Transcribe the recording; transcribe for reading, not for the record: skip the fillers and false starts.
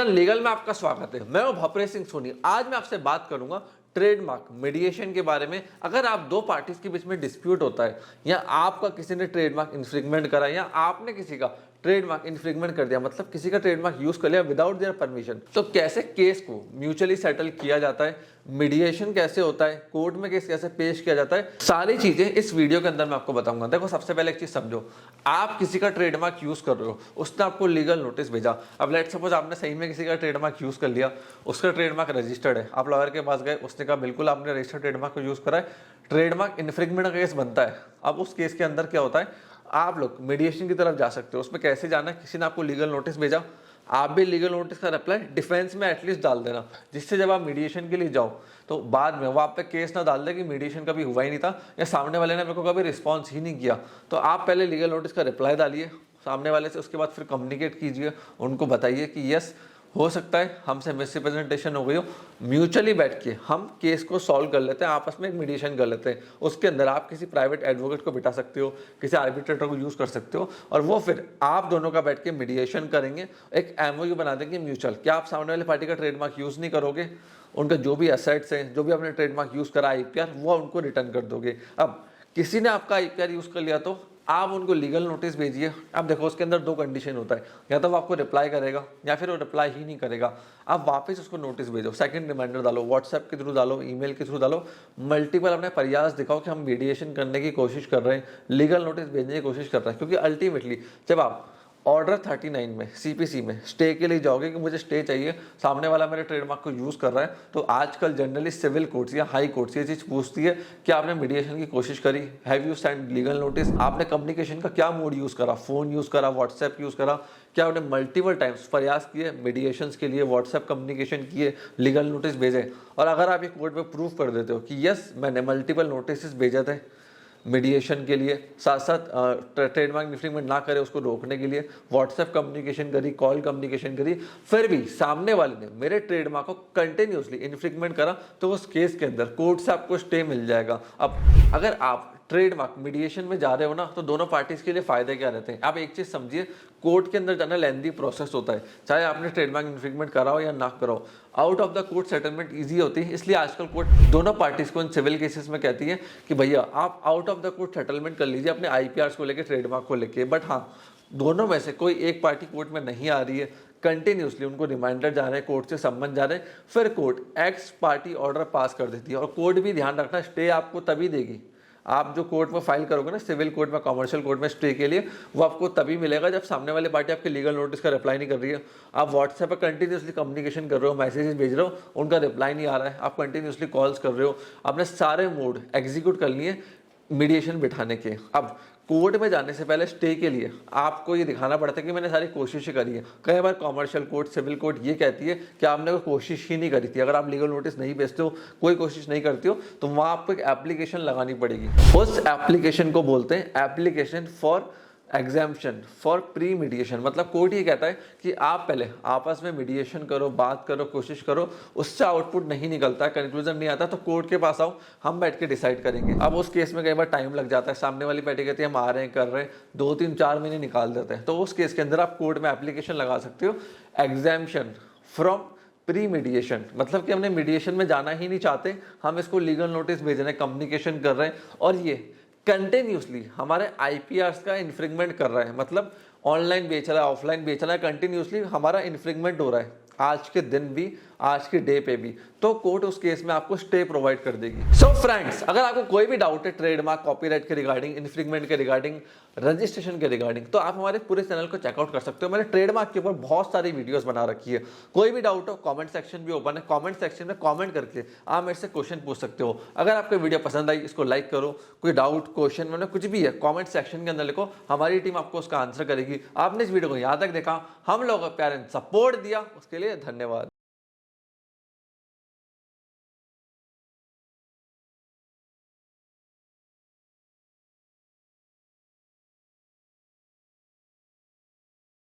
Hindustan legal में आपका स्वागत है। मैं हूं भवप्रीत सिंह सोनी। आज मैं आपसे बात करूंगा ट्रेडमार्क मीडिएशन के बारे में। अगर आप दो पार्टीज के बीच में डिस्प्यूट होता है या आपका किसी ने ट्रेडमार्क इन्फ्रिंगमेंट करा या आपने किसी का ट्रेडमार्क इन्फ्रिंगमेंट कर दिया, मतलब किसी का ट्रेडमार्क यूज कर लिया विदाउट देयर परमिशन, तो कैसे केस को म्यूचुअली सेटल किया जाता है, मीडिएशन कैसे होता है, कोर्ट में केस कैसे पेश किया जाता है, सारी चीजें इस वीडियो के अंदर मैं आपको बताऊंगा। देखो, सबसे पहले एक चीज समझो, आप किसी का ट्रेडमार्क यूज कर रहे हो, उसने आपको लीगल नोटिस भेजा। अब लेट सपोज आपने सही में किसी का ट्रेडमार्क यूज कर लिया, उसका ट्रेडमार्क रजिस्टर्ड है, आप लॉयर के पास गए, उसने कहा बिल्कुल आपने रजिस्टर्ड ट्रेडमार्क को यूज करा है, ट्रेडमार्क इन्फ्रिंगमेंट का केस बनता है। अब उस केस के अंदर क्या होता है, आप लोग मीडिएशन की तरफ जा सकते हो। उसमें कैसे जाना है, किसी ने आपको लीगल नोटिस भेजा, आप भी लीगल नोटिस का रिप्लाई डिफेंस में एटलीस्ट डाल देना, जिससे जब आप मीडिएशन के लिए जाओ तो बाद में वो आप पे केस ना डाल दे कि मीडिएशन कभी हुआ ही नहीं था या सामने वाले ने मेरे को कभी रिस्पॉन्स ही नहीं किया। तो आप पहले लीगल नोटिस का रिप्लाई डालिए सामने वाले से, उसके बाद फिर कम्युनिकेट कीजिए, उनको बताइए कि यस हो सकता है हमसे मिसरिप्रेजेंटेशन हो गई हो, म्यूचुअली बैठ के हम केस को सॉल्व कर लेते हैं, आपस में एक मीडिएशन कर लेते हैं। उसके अंदर आप किसी प्राइवेट एडवोकेट को बिठा सकते हो, किसी आर्बिट्रेटर को यूज कर सकते हो, और वो फिर आप दोनों का बैठ के मीडिएशन करेंगे, एक एमओयू बना देंगे म्यूचुअल। क्या आप सामने वाले पार्टी का ट्रेडमार्क यूज नहीं करोगे, उनका जो भी एसेट्स हैं, जो भी आपने ट्रेडमार्क यूज करा आईपीआर, वो उनको रिटर्न कर दोगे। अब किसी ने आपका आईपीआर यूज कर लिया तो आप उनको लीगल नोटिस भेजिए। अब देखो, उसके अंदर दो कंडीशन होता है, या तो वो आपको रिप्लाई करेगा या फिर वो रिप्लाई ही नहीं करेगा। आप वापस उसको नोटिस भेजो, सेकंड रिमाइंडर डालो, व्हाट्सएप के थ्रू डालो, ईमेल के थ्रू डालो, मल्टीपल अपने प्रयास दिखाओ कि हम मीडिएशन करने की कोशिश कर रहे हैं, लीगल नोटिस भेजने की कोशिश कर रहे हैं। क्योंकि अल्टीमेटली जब आप ऑर्डर 39 में सीपीसी में स्टे के लिए जाओगे कि मुझे स्टे चाहिए, सामने वाला मेरे ट्रेडमार्क को यूज कर रहा है, तो आजकल जनरली सिविल कोर्ट्स या हाई कोर्ट्स ये चीज पूछती है कि आपने मीडिएशन की कोशिश करी, have you send legal notice, आपने कम्युनिकेशन का क्या मोड यूज करा, फोन यूज करा, व्हाट्सएप यूज करा, क्या आपने मल्टीपल टाइम्स प्रयास किए मीडिएशन के लिए, व्हाट्सएप कम्युनिकेशन किए, लीगल नोटिस भेजे। और अगर आप ये कोर्ट में प्रूव कर देते हो कि यस मैंने मल्टीपल नोटिस भेजे थे मीडिएशन के लिए, साथ साथ ट्रेडमार्क इन्फ्रिंगमेंट ना करे उसको रोकने के लिए, व्हाट्सएप कम्युनिकेशन करी, कॉल कम्युनिकेशन करी, फिर भी सामने वाले ने मेरे ट्रेडमार्क को कंटिन्यूसली इन्फ्रिंगमेंट करा, तो उस केस के अंदर कोर्ट से आपको स्टे मिल जाएगा। अब अगर आप ट्रेडमार्क मीडिएशन में जा रहे हो ना, तो दोनों पार्टीज के लिए फायदे क्या रहते हैं। आप एक चीज समझिए, कोर्ट के अंदर जाना लेंथी प्रोसेस होता है, चाहे आपने ट्रेडमार्क इन्फ्रिंगमेंट कराओ या ना कराओ। Out of the court settlement easy होती है, इसलिए आजकल कोर्ट दोनों पार्टीज को इन सिविल केसेस में कहती है कि भैया आप out of the court settlement कर लीजिए अपने आईपीआर को लेकर, ट्रेडमार्क को लेकर। बट हाँ, दोनों में से कोई एक पार्टी कोर्ट में नहीं आ रही है, कंटिन्यूसली उनको रिमाइंडर जा रहे हैं, कोर्ट से सम्मन जा रहे हैं, फिर court x party order pass कर देती है। और कोर्ट भी ध्यान रखना, स्टे आपको तभी देगी, आप जो कोर्ट में फाइल करोगे ना, सिविल कोर्ट में, कमर्शियल कोर्ट में स्टे के लिए, वो आपको तभी मिलेगा जब सामने वाली पार्टी आपके लीगल नोटिस का रिप्लाई नहीं कर रही है। आप व्हाट्सएप पर कंटिन्यूसली कम्युनिकेशन कर रहे हो, मैसेजेस भेज रहे हो, उनका रिप्लाई नहीं आ रहा है, आप कंटिन्यूसली कॉल्स कर रहे हो, आपने सारे मोड एग्जीक्यूट कर लिए मीडिएशन बिठाने के। अब कोर्ट में जाने से पहले स्टे के लिए आपको ये दिखाना पड़ता है कि मैंने सारी कोशिशें करी है। कई बार कमर्शियल कोर्ट, सिविल कोर्ट ये कहती है कि आपने कोई कोशिश ही नहीं करी थी। अगर आप लीगल नोटिस नहीं भेजते हो, कोई कोशिश नहीं करते हो, तो वहाँ आपको एक एप्लीकेशन लगानी पड़ेगी। उस एप्लीकेशन को बोलते हैं application for exemption for pre mediation. मतलब कोर्ट ये कहता है कि आप पहले आपस में मीडिएशन करो, बात करो, कोशिश करो, उससे आउटपुट नहीं निकलता, कंक्लूजन नहीं आता, तो कोर्ट के पास आओ, हम बैठ के डिसाइड करेंगे। अब उस केस में कई बार टाइम लग जाता है, सामने वाली पार्टी कहती है हम आ रहे हैं, कर रहे हैं, 2-3-4 महीने निकाल देते हैं। तो उस केस के अंदर आप कोर्ट में एप्लीकेशन लगा सकते हो एग्जाम्पशन फ्रॉम प्री मीडिएशन। मतलब कि हमने मीडिएशन में जाना ही नहीं चाहते, हम इसको लीगल नोटिस भेज रहे हैं, कम्युनिकेशन कर रहे हैं, और ये कंटिन्यूसली हमारे आईपीआर का इन्फ्रिंगमेंट कर रहा है। मतलब ऑनलाइन बेच रहा है, ऑफलाइन बेच रहा है, कंटिन्यूसली हमारा इन्फ्रिंगमेंट हो रहा है, आज के दिन भी, आज के डे पे भी, तो कोर्ट उस केस में आपको स्टे प्रोवाइड कर देगी। सो फ्रेंड्स, अगर आपको कोई भी डाउट है ट्रेडमार्क, कॉपीराइट के रिगार्डिंग, इन्फ्रिंगमेंट के रिगार्डिंग, रजिस्ट्रेशन के रिगार्डिंग, तो आप हमारे पूरे चैनल को चेकआउट कर सकते हो। मैंने ट्रेडमार्क के ऊपर बहुत सारी वीडियोस बना रखी है। कोई भी डाउट हो, कमेंट सेक्शन भी ओपन है, कमेंट सेक्शन में कमेंट करके आप मेरे से क्वेश्चन पूछ सकते हो। अगर आपको वीडियो पसंद आई, इसको लाइक करो, कोई डाउट, क्वेश्चन, मैंने कुछ भी है कमेंट सेक्शन के अंदर लिखो, हमारी टीम आपको उसका आंसर करेगी। आपने इस वीडियो को यहाँ तक देखा, हम लोगों को प्यार एंड सपोर्ट दिया, उसके लिए धन्यवाद।